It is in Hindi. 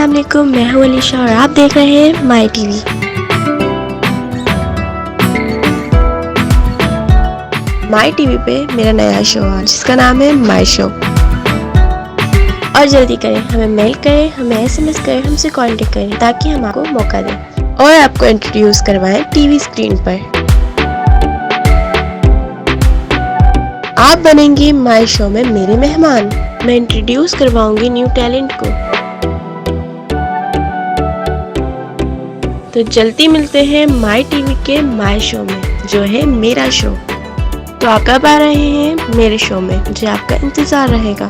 अस्सलाम वालेकुम, मैं हूँ अलीशा और आप देख रहे हैं माई टीवी। माई टीवी पे मेरा नया शो है जिसका नाम है माई शो। और जल्दी करें, हमें मेल करें, हमें SMS करें, हमसे कांटेक्ट करें ताकि हम आपको मौका दें और आपको इंट्रोड्यूस करवाएं टीवी स्क्रीन पर। आप बनेंगी माई शो में मेरे मेहमान। मैं इंट्रोड्यूस करवाऊंगी न्यू टैलेंट को। तो जल्दी मिलते हैं माई टीवी के माई शो में, जो है मेरा शो। तो आप कब आ रहे हैं मेरे शो में? मुझे आपका इंतजार रहेगा।